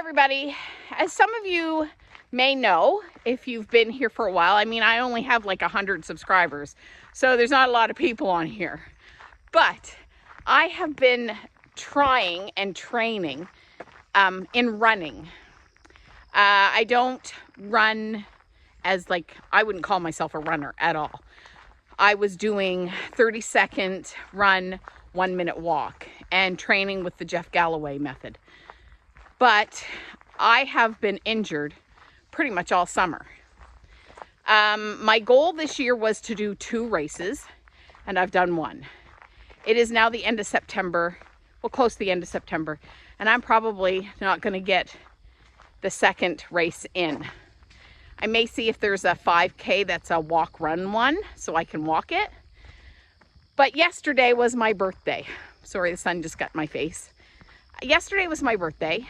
everybody. As some of you may know, if you've been here for a while, I mean, I only have like 100 subscribers, so there's not a lot of people on here. But I have been trying and training in running. I don't run as I wouldn't call myself a runner at all. I was doing 30-second run, 1-minute walk, and training with the Jeff Galloway method. But I have been injured pretty much all summer. My goal this year was to do 2 races, and I've done 1. It is now the end of September, well, close to the end of September, and I'm probably not going to get the second race in. I may see if there's a 5K that's a walk-run one, so I can walk it. But yesterday was my birthday. Sorry, the sun just got in my face. Yesterday was my birthday.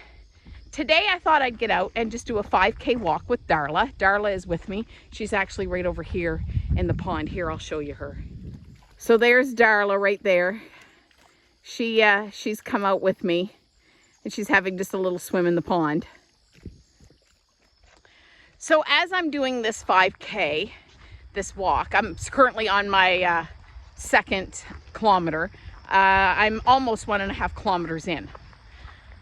Today I thought I'd get out and just do a 5K walk with Darla. Darla is with me. She's actually right over here in the pond. Here, I'll show you her. So there's Darla right there. She's come out with me, and she's having just a little swim in the pond. So as I'm doing this 5K, this walk, I'm currently on my 2nd kilometer. I'm almost 1.5 kilometers in.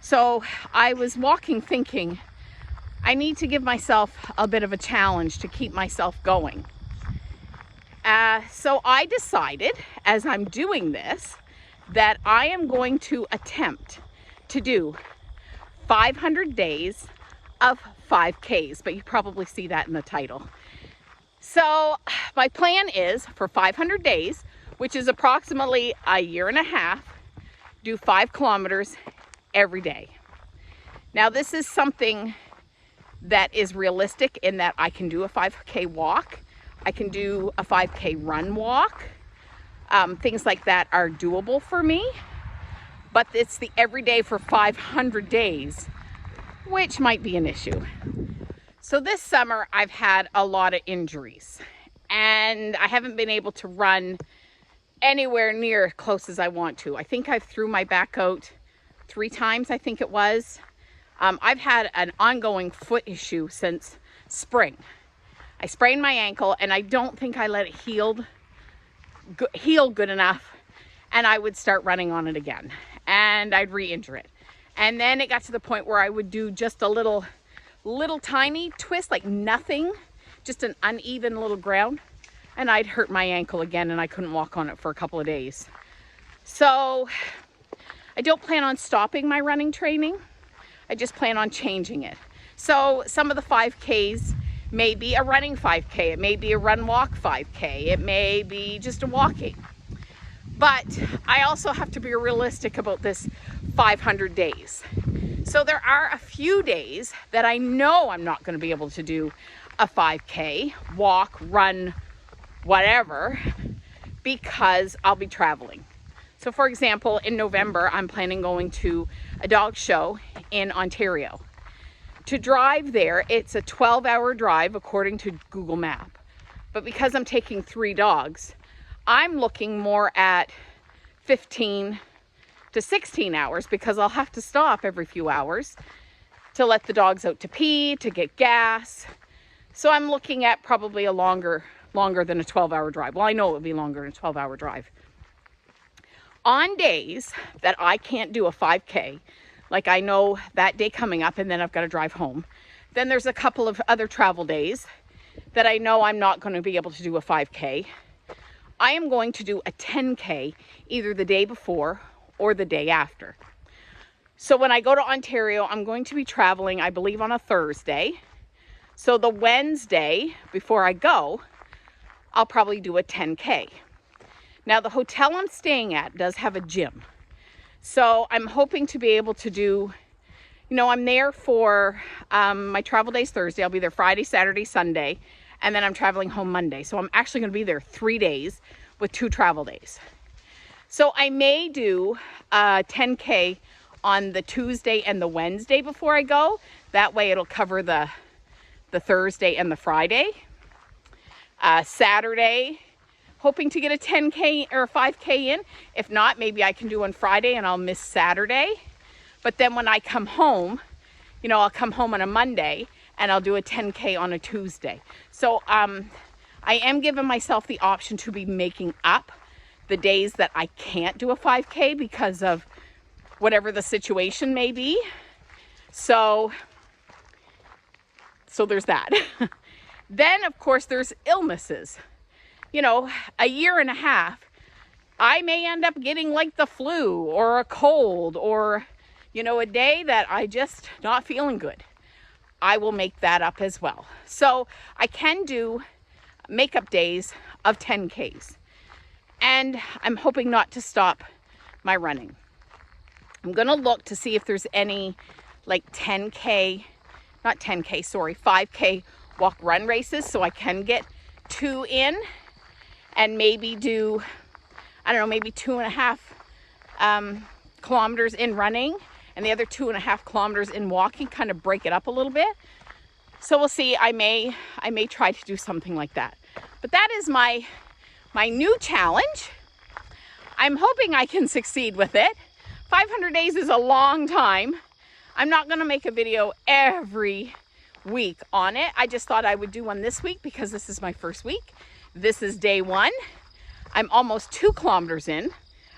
So I was walking thinking, I need to give myself a bit of a challenge to keep myself going. So I decided, as I'm doing this, that I am going to attempt to do 500 days of 5Ks, but you probably see that in the title. So my plan is for 500 days, which is approximately a year and a half, do 5 kilometers every day. Now this is something that is realistic in that I can do a 5K walk. I can do a 5K run walk. Things like that are doable for me, but it's the everyday for 500 days, which might be an issue. So this summer I've had a lot of injuries and I haven't been able to run anywhere near as close as I want to. I think I've threw my back out 3 times, I think it was. I've had an ongoing foot issue since spring. I sprained my ankle and I don't think I let it heal good enough, and I would start running on it again and I'd re-injure it. And then it got to the point where I would do just a little tiny twist, like nothing, just an uneven little ground, and I'd hurt my ankle again and I couldn't walk on it for a couple of days. So I don't plan on stopping my running training. I just plan on changing it. So some of the 5Ks may be a running 5K. It may be a run walk 5K. It may be just a walking. But I also have to be realistic about this 500 days. So there are a few days that I know I'm not going to be able to do a 5K, walk, run, whatever, because I'll be traveling. So for example, in November, I'm planning going to a dog show in Ontario. To drive there, it's a 12-hour drive according to Google Map. But because I'm taking 3 dogs, I'm looking more at 15 to 16 hours because I'll have to stop every few hours to let the dogs out to pee, to get gas. So I'm looking at probably a longer than a 12-hour drive. Well, I know it would be longer than a 12-hour drive. On days that I can't do a 5K, like I know that day coming up and then I've got to drive home, then there's a couple of other travel days that I know I'm not going to be able to do a 5K. I am going to do a 10K either the day before or the day after. So when I go to Ontario, I'm going to be traveling, I believe, on a Thursday. So the Wednesday before I go, I'll probably do a 10K. Now the hotel I'm staying at does have a gym. So I'm hoping to be able to do, I'm there for my travel days Thursday. I'll be there Friday, Saturday, Sunday, and then I'm traveling home Monday. So I'm actually going to be there 3 days with 2 travel days. So I may do a 10K on the Tuesday and the Wednesday before I go. That way it'll cover the Thursday and the Friday. Saturday, hoping to get a 10K or a 5K in. If not, maybe I can do on Friday and I'll miss Saturday. But then when I come home, you know, I'll come home on a Monday and I'll do a 10K on a Tuesday. So I am giving myself the option to be making up the days that I can't do a 5K because of whatever the situation may be. So there's that. Then, of course, there's illnesses. You know, a year and a half, I may end up getting like the flu or a cold or, you know, a day that I just not feeling good. I will make that up as well. So I can do makeup days of 10Ks. And I'm hoping not to stop my running. I'm going to look to see if there's any like 5K walk run races, so I can get 2 in and maybe do, I don't know, maybe 2.5 kilometers in running and the other 2.5 kilometers in walking, kind of break it up a little bit. So we'll see. I may try to do something like that. But that is my new challenge. I'm hoping I can succeed with it. 500 days is a long time. I'm not going to make a video every week on it. I just thought I would do one this week because this is my first week. This is day 1. I'm almost 2 kilometers in.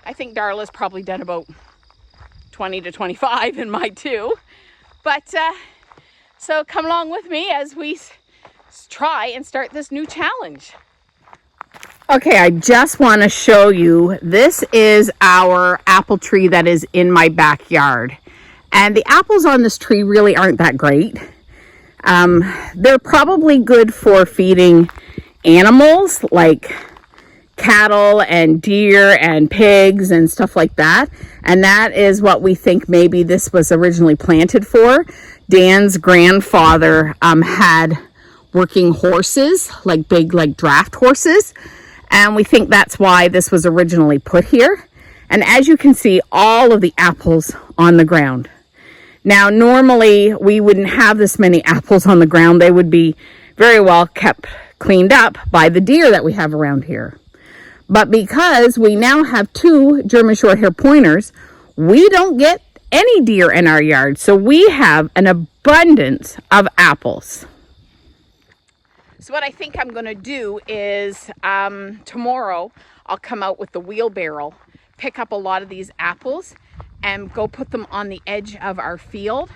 I think Darla's probably done about 20 to 25 in my 2. But so come along with me as we try and start this new challenge. Okay, I just want to show you, this is our apple tree that is in my backyard. And the apples on this tree really aren't that great. They're probably good for feeding animals like cattle and deer and pigs and stuff like that. And that is what we think maybe this was originally planted for. Dan's grandfather had working horses, like big like draft horses. And we think that's why this was originally put here. And as you can see, all of the apples on the ground. Now, normally we wouldn't have this many apples on the ground. They would be very well kept cleaned up by the deer that we have around here. But because we now have 2 German Shorthaired Pointers, we don't get any deer in our yard. So we have an abundance of apples. So what I think I'm going to do is tomorrow I'll come out with the wheelbarrow, pick up a lot of these apples and go put them on the edge of our field.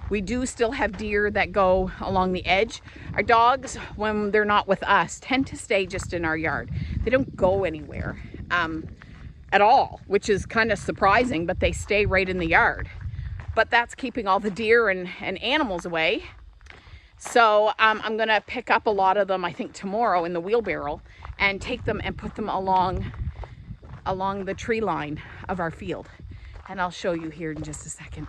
We do still have deer that go along the edge. Our dogs, when they're not with us, tend to stay just in our yard. They don't go anywhere at all, which is kind of surprising, but they stay right in the yard. But that's keeping all the deer and animals away. So I'm gonna pick up a lot of them, I think tomorrow, in the wheelbarrow and take them and put them along the tree line of our field. And I'll show you here in just a second.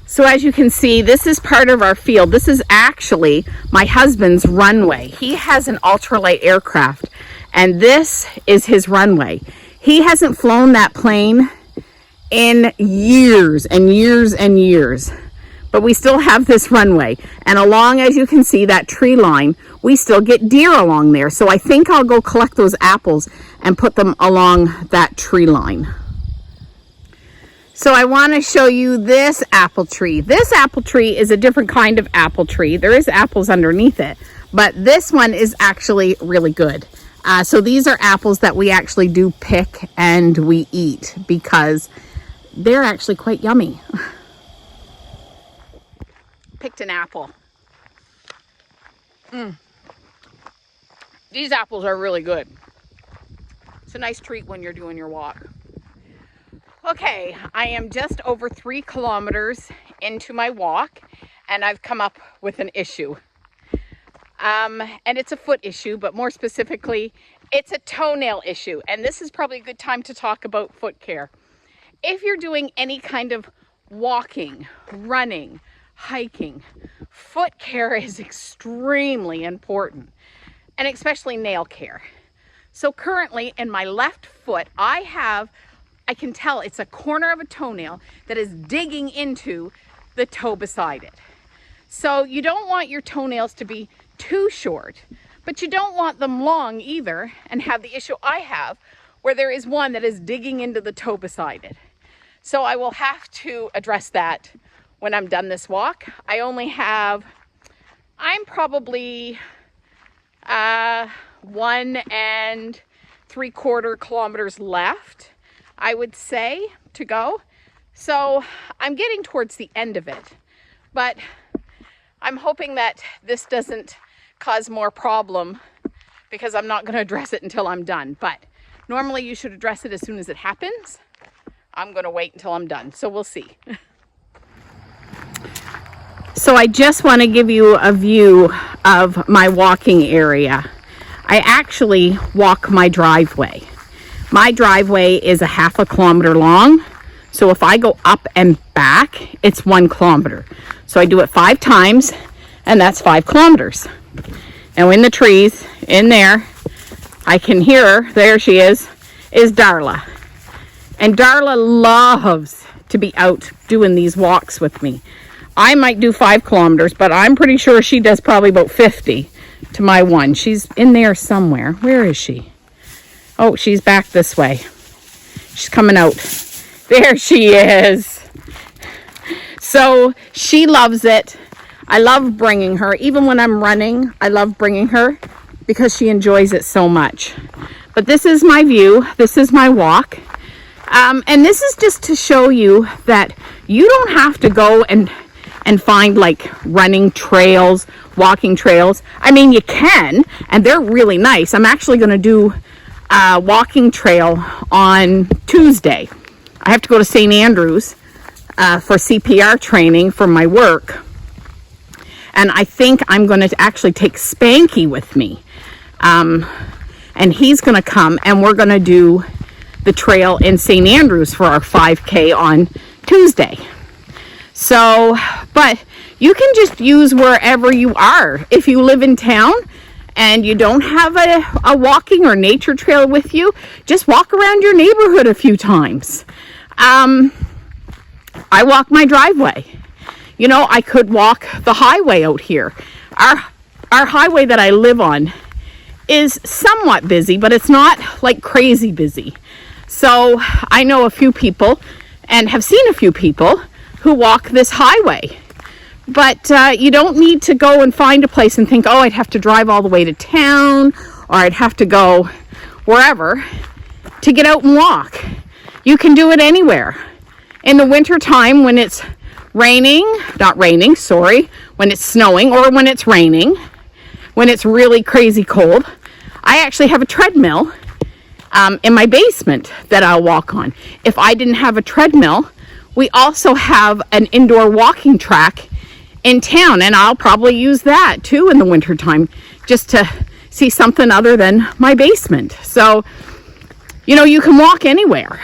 So as you can see, this is part of our field. This is actually my husband's runway. He has an ultralight aircraft and this is his runway. He hasn't flown that plane in years and years and years. But we still have this runway. And along, as you can see, that tree line, we still get deer along there. So I think I'll go collect those apples and put them along that tree line. So I want to show you this apple tree. This apple tree is a different kind of apple tree. There is apples underneath it, but this one is actually really good. So these are apples that we actually do pick and we eat because they're actually quite yummy. Picked an apple. These apples are really good. It's a nice treat when you're doing your walk. Okay, I am just over 3 kilometers into my walk and I've come up with an issue. And it's a foot issue, but more specifically, it's a toenail issue. And this is probably a good time to talk about foot care. If you're doing any kind of walking, running, hiking, foot care is extremely important, and especially nail care. So currently in my left foot, I can tell it's a corner of a toenail that is digging into the toe beside it. So you don't want your toenails to be too short, but you don't want them long either and have the issue I have where there is one that is digging into the toe beside it. So I will have to address that when I'm done this walk. I'm probably 1.75 kilometers left, I would say, to go. So I'm getting towards the end of it, but I'm hoping that this doesn't cause more problem, because I'm not going to address it until I'm done. But normally you should address it as soon as it happens. I'm going to wait until I'm done, so we'll see. So I just want to give you a view of my walking area. I actually walk my driveway. My driveway is 0.5 kilometer long. So if I go up and back, it's 1 kilometer. So I do it 5 times, and that's 5 kilometers. And in the trees, in there, I can hear her, there she is Darla. And Darla loves to be out doing these walks with me. I might do 5 kilometers, but I'm pretty sure she does probably about 50 to my one. She's in there somewhere. Where is she? Oh, she's back this way. She's coming out. There she is. So she loves it. I love bringing her. Even when I'm running, I love bringing her because she enjoys it so much. But this is my view. This is my walk. And this is just to show you that you don't have to go and find like running trails, walking trails. I mean, you can, and they're really nice. I'm actually going to do a walking trail on Tuesday. I have to go to St. Andrews for CPR training for my work. And I think I'm going to actually take Spanky with me. And he's going to come, and we're going to do the trail in St. Andrews for our 5K on Tuesday. So, but you can just use wherever you are. If you live in town and you don't have a walking or nature trail with you, just walk around your neighborhood a few times. I walk my driveway. You know, I could walk the highway out here. Our highway that I live on is somewhat busy, but it's not like crazy busy. So I know a few people and have seen a few people who walk this highway. But you don't need to go and find a place and think, oh, I'd have to drive all the way to town, or I'd have to go wherever to get out and walk. You can do it anywhere. In the winter time, when it's when it's snowing, or when it's raining, when it's really crazy cold, I actually have a treadmill in my basement that I'll walk on. If I didn't have a treadmill, we also have an indoor walking track in town, and I'll probably use that too in the winter time, just to see something other than my basement. So, you know, you can walk anywhere.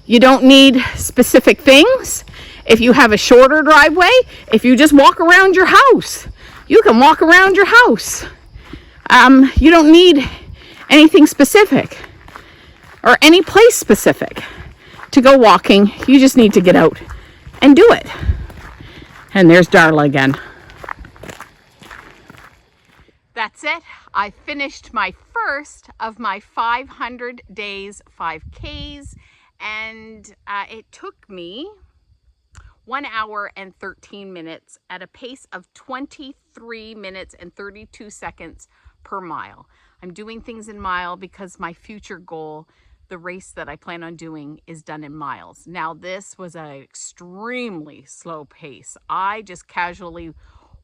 You don't need specific things. If you have a shorter driveway, if you just walk around your house, you can walk around your house. You don't need anything specific or any place specific to go walking. You just need to get out and do it. And there's Darla again. That's it. I finished my first of my 500 days 5Ks, and it took me 1 hour and 13 minutes at a pace of 23 minutes and 32 seconds per mile. I'm doing things in mile because my future goal, the race that I plan on doing, is done in miles. Now, this was an extremely slow pace. I just casually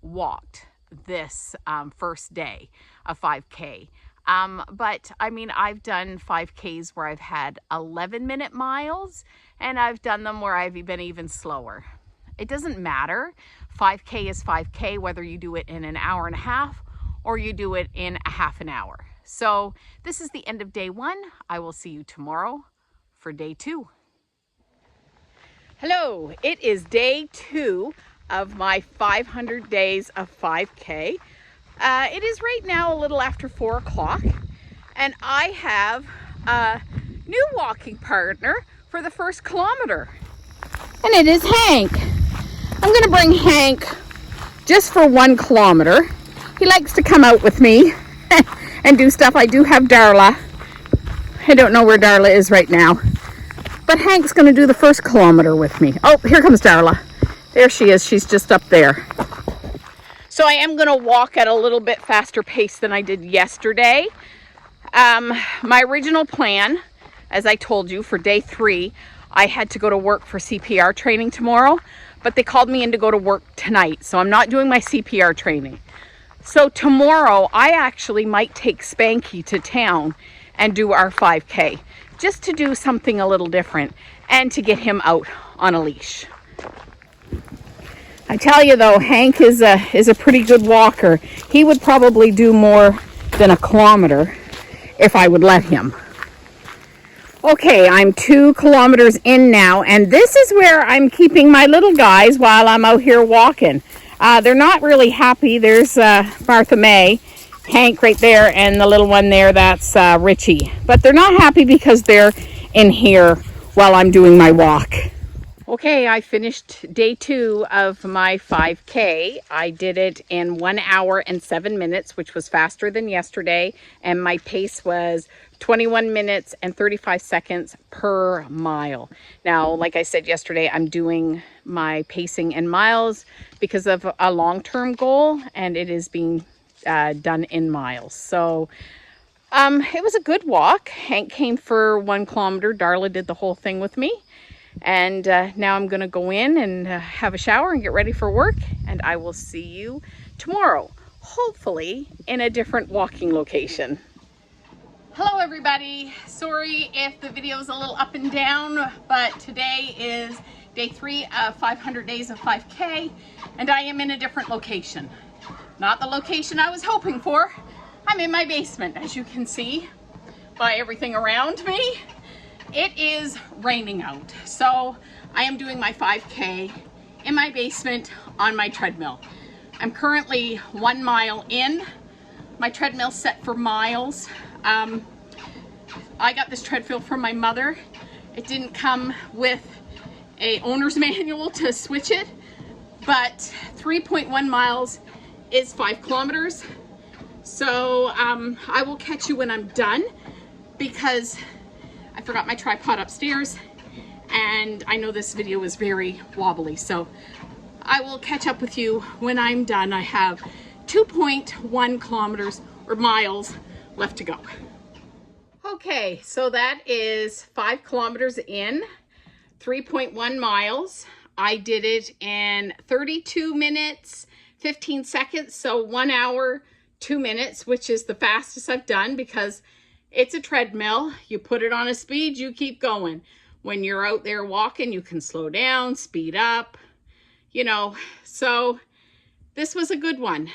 walked this first day of 5K. But I mean, I've done 5Ks where I've had 11-minute miles, and I've done them where I've been even slower. It doesn't matter. 5K is 5K, whether you do it in an hour and a half or you do it in a half an hour. So this is the end of day 1. I will see you tomorrow for day 2. Hello, it is day 2 of my 500 days of 5K. It is right now a little after 4 o'clock, and I have a new walking partner for the first kilometer, and it is Hank. I'm going to bring Hank just for 1 kilometer. He likes to come out with me and do stuff. I do have Darla. I don't know where Darla is right now, but Hank's going to do the first kilometer with me. Oh, here comes Darla. There she is. She's just up there. So I am going to walk at a little bit faster pace than I did yesterday. My original plan, as I told you, for day 3, I had to go to work for CPR training tomorrow, but they called me in to go to work tonight, so I'm not doing my CPR training. So tomorrow, I actually might take Spanky to town and do our 5K, just to do something a little different and to get him out on a leash. I tell you though, Hank is a pretty good walker. He would probably do more than a kilometer if I would let him. Okay, I'm 2 kilometers in now, and this is where I'm keeping my little guys while I'm out here walking. They're not really happy. There's Martha May, Hank right there, and the little one there, that's Richie. But they're not happy because they're in here while I'm doing my walk. Okay, I finished day 2 of my 5K. I did it in 1 hour and 7 minutes, which was faster than yesterday. And my pace was 21 minutes and 35 seconds per mile. Now, like I said yesterday, I'm doing my pacing in miles because of a long-term goal, and it is being done in miles. So it was a good walk. Hank came for 1 kilometer. Darla did the whole thing with me. And now I'm going to go in and have a shower and get ready for work. And I will see you tomorrow, hopefully in a different walking location. Hello everybody. Sorry if the video is a little up and down, but today is day 3 of 500 days of 5K, and I am in a different location. Not the location I was hoping for. I'm in my basement, as you can see by everything around me. It is raining out, so I am doing my 5K in my basement on my treadmill. I'm currently 1 mile in. My treadmill's set for miles. I got this treadmill from my mother. It didn't come with a owner's manual to switch it, but 3.1 miles is 5 kilometers. So I will catch you when I'm done, because I forgot my tripod upstairs, and I know this video is very wobbly, so I will catch up with you when I'm done. I have 2.1 kilometers or miles left to go. Okay, so that is 5 kilometers in, 3.1 miles. I did it in 32 minutes, 15 seconds, so 1 hour, 2 minutes, which is the fastest I've done because it's a treadmill. You put it on a speed, you keep going. When you're out there walking, you can slow down, speed up, you know. So this was a good one.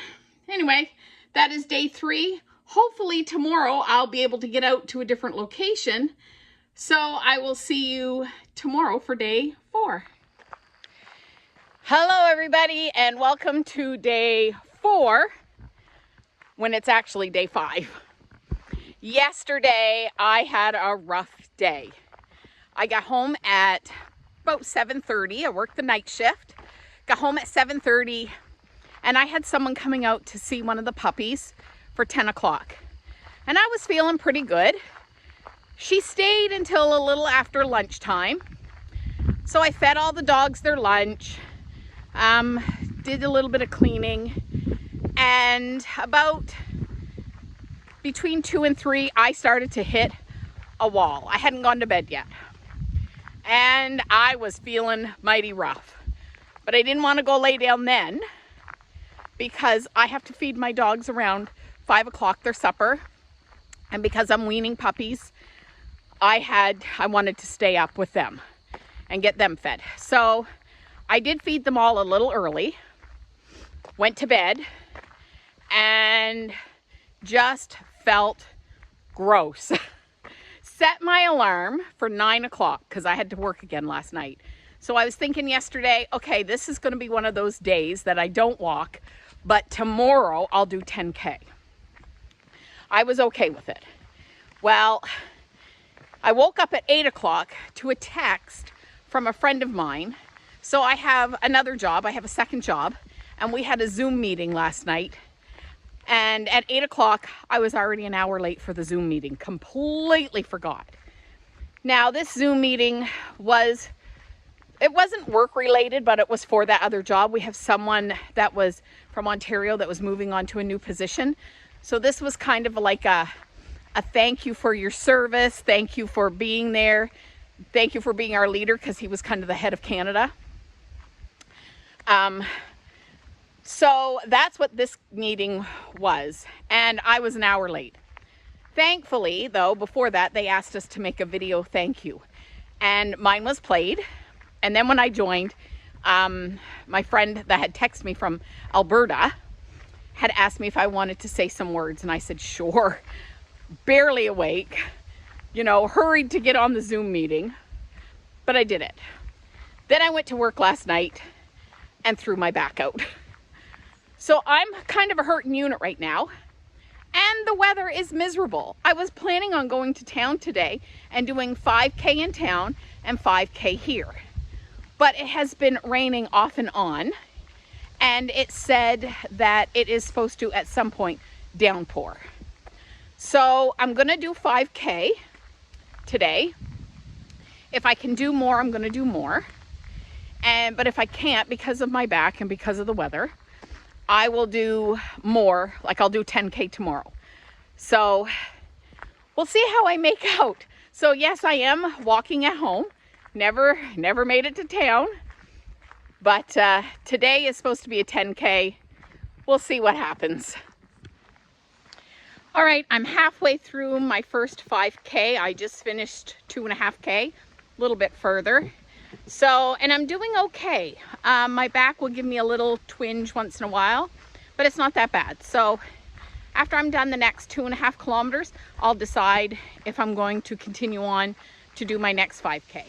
Anyway, that is day 3. Hopefully tomorrow I'll be able to get out to a different location. So I will see you tomorrow for day 4. Hello everybody, and welcome to day 4 when it's actually day 5. Yesterday, I had a rough day. I got home at about 7:30. I worked the night shift. Got home at 7:30, and I had someone coming out to see one of the puppies for 10 o'clock. And I was feeling pretty good. She stayed until a little after lunchtime. So I fed all the dogs their lunch, did a little bit of cleaning, and about between 2 and 3, I started to hit a wall. I hadn't gone to bed yet, and I was feeling mighty rough. But I didn't want to go lay down then because I have to feed my dogs around 5 o'clock their supper. And because I'm weaning puppies, I wanted to stay up with them and get them fed. So I did feed them all a little early, went to bed, and just felt gross. Set my alarm for 9 o'clock because I had to work again last night. So I was thinking yesterday, okay, this is going to be one of those days that I don't walk, but tomorrow I'll do 10K. I was okay with it. Well, I woke up at 8 o'clock to a text from a friend of mine. So I have another job. I have a second job, and we had a Zoom meeting last night. And at 8 o'clock, I was already an hour late for the Zoom meeting. Completely forgot. Now, this Zoom meeting was it wasn't work related, but it was for that other job. We have someone that was from Ontario that was moving on to a new position. So this was kind of like a thank you for your service. Thank you for being there. Thank you for being our leader, because he was kind of the head of Canada. So that's what this meeting was. And I was an hour late. Thankfully, though, before that, they asked us to make a video thank you. And mine was played. And then when I joined, my friend that had texted me from Alberta had asked me if I wanted to say some words. And I said, sure. Barely awake, you know, hurried to get on the Zoom meeting, but I did it. Then I went to work last night and threw my back out. So I'm kind of a hurting unit right now. And the weather is miserable. I was planning on going to town today and doing 5K in town and 5K here. But it has been raining off and on, and it said that it is supposed to, at some point, downpour. So I'm gonna do 5K today. If I can do more, I'm gonna do more. But if I can't, because of my back and because of the weather, I will do more, like I'll do 10K tomorrow. So we'll see how I make out. So yes, I am walking at home. Never made it to town, but today is supposed to be a 10K. We'll see what happens. All right, I'm halfway through my first 5K. I just finished 2.5K, a little bit further. So, and I'm doing okay. My back will give me a little twinge once in a while, but it's not that bad. So after I'm done the next 2.5 kilometers, I'll decide if I'm going to continue on to do my next 5K.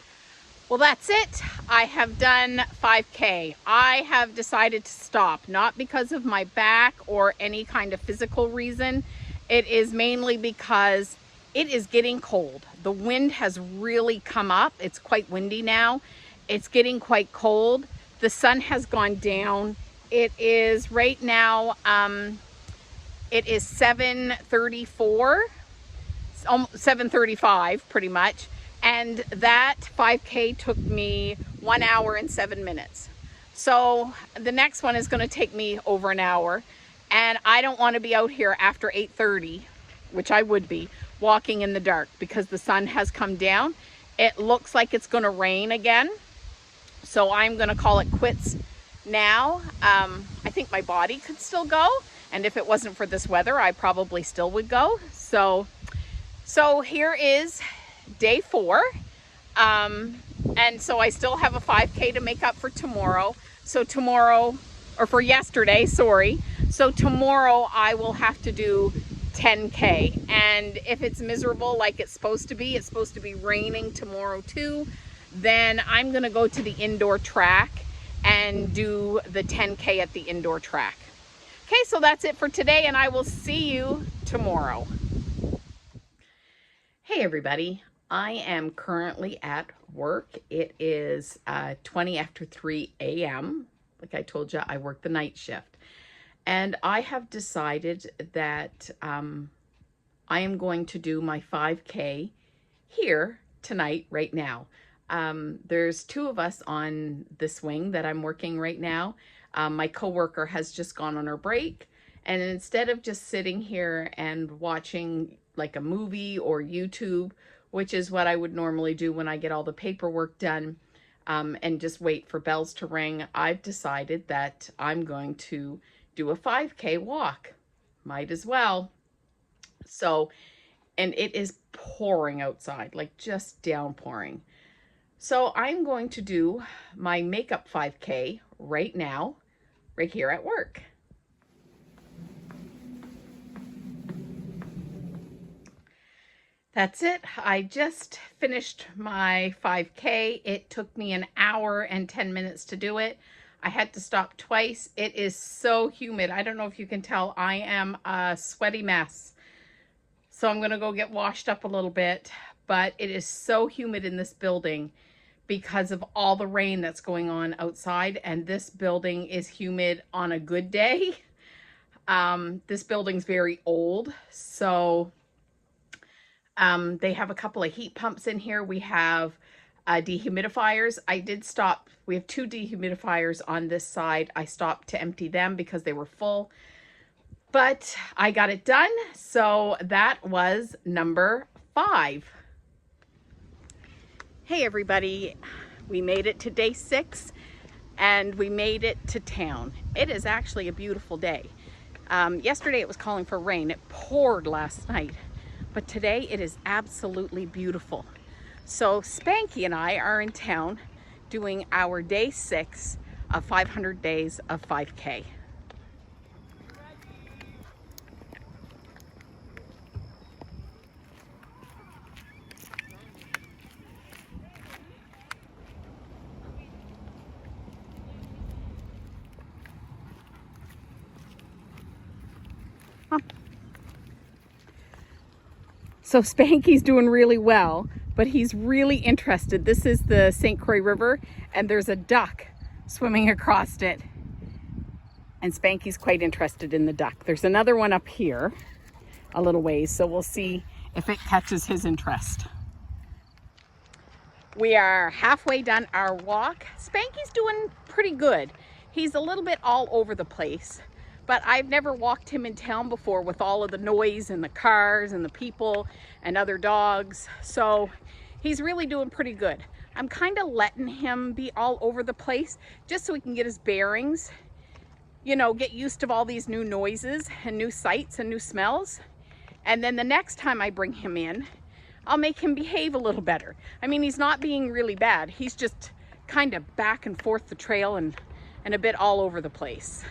Well, that's it. I have done 5K. I have decided to stop, not because of my back or any kind of physical reason. It is mainly because it is getting cold. The wind has really come up. It's quite windy now. It's getting quite cold. The sun has gone down. It is right now, it is 7:34, 7:35 pretty much. And that 5K took me 1 hour and 7 minutes. So the next one is going to take me over an hour. And I don't want to be out here after 8:30, which I would be, walking in the dark, because the sun has come down. It looks like it's going to rain again. So I'm going to call it quits now. I think my body could still go. And if it wasn't for this weather, I probably still would go. So here is day 4. And so I still have a 5K to make up for tomorrow. So tomorrow, or for yesterday, sorry. So tomorrow I will have to do 10K. And if it's miserable like it's supposed to be raining tomorrow too, then I'm gonna go to the indoor track and do the 10K at the indoor track. Okay, so that's it for today, and I will see you tomorrow. Hey everybody, I am currently at work. It is 20 after 3 a.m. Like I told you, I work the night shift. And I have decided that I am going to do my 5K here tonight, right now. There's 2 of us on this wing that I'm working right now. My coworker has just gone on her break. And instead of just sitting here and watching like a movie or YouTube, which is what I would normally do when I get all the paperwork done, and just wait for bells to ring, I've decided that I'm going to do a 5K walk. Might as well. So, and it is pouring outside, like just downpouring. So I'm going to do my makeup 5K right now, right here at work. That's it. I just finished my 5K. It took me an hour and 10 minutes to do it. I had to stop twice. It is so humid. I don't know if you can tell, I am a sweaty mess. So I'm going to go get washed up a little bit, but it is so humid in this building because of all the rain that's going on outside, and this building is humid on a good day. This building's very old, so they have a couple of heat pumps in here. We have dehumidifiers. I did stop. We have 2 dehumidifiers on this side. I stopped to empty them because they were full, but I got it done. So that was number 5. Hey everybody, we made it to day 6 and we made it to town. It is actually a beautiful day. Yesterday it was calling for rain. It poured last night, but today it is absolutely beautiful. So Spanky and I are in town doing our day 6 of 500 days of 5K. So Spanky's doing really well, but he's really interested. This is the St. Croix River, and there's a duck swimming across it. And Spanky's quite interested in the duck. There's another one up here, a little ways, so we'll see if it catches his interest. We are halfway done our walk. Spanky's doing pretty good. He's a little bit all over the place, but I've never walked him in town before with all of the noise and the cars and the people and other dogs. So he's really doing pretty good. I'm kind of letting him be all over the place just so he can get his bearings, you know, get used to all these new noises and new sights and new smells. And then the next time I bring him in, I'll make him behave a little better. I mean, he's not being really bad. He's just kind of back and forth the trail and a bit all over the place.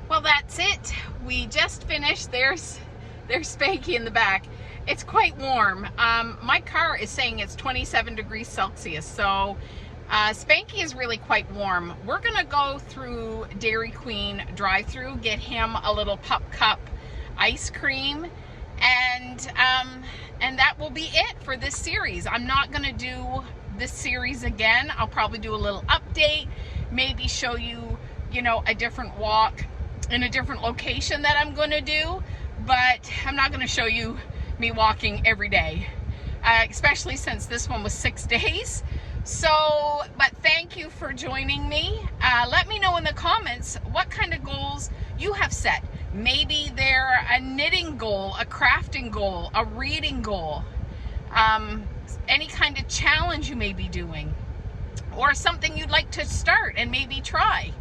Well, that's it. We just finished. There's Spanky in the back. It's quite warm. My car is saying it's 27 degrees Celsius, so Spanky is really quite warm. We're gonna go through Dairy Queen drive-through, get him a little pup cup ice cream, and that will be it for this series. I'm not gonna do this series again. I'll probably do a little update, maybe show you, you know, a different walk in a different location that I'm going to do, but I'm not going to show you me walking every day, especially since this one was 6 days. So, but thank you for joining me. Let me know in the comments what kind of goals you have set. Maybe they're a knitting goal, a crafting goal, a reading goal, any kind of challenge you may be doing, or something you'd like to start and maybe try.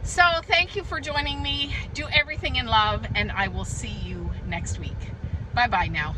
So thank you for joining me. Do everything in love, and I will see you next week. Bye-bye now.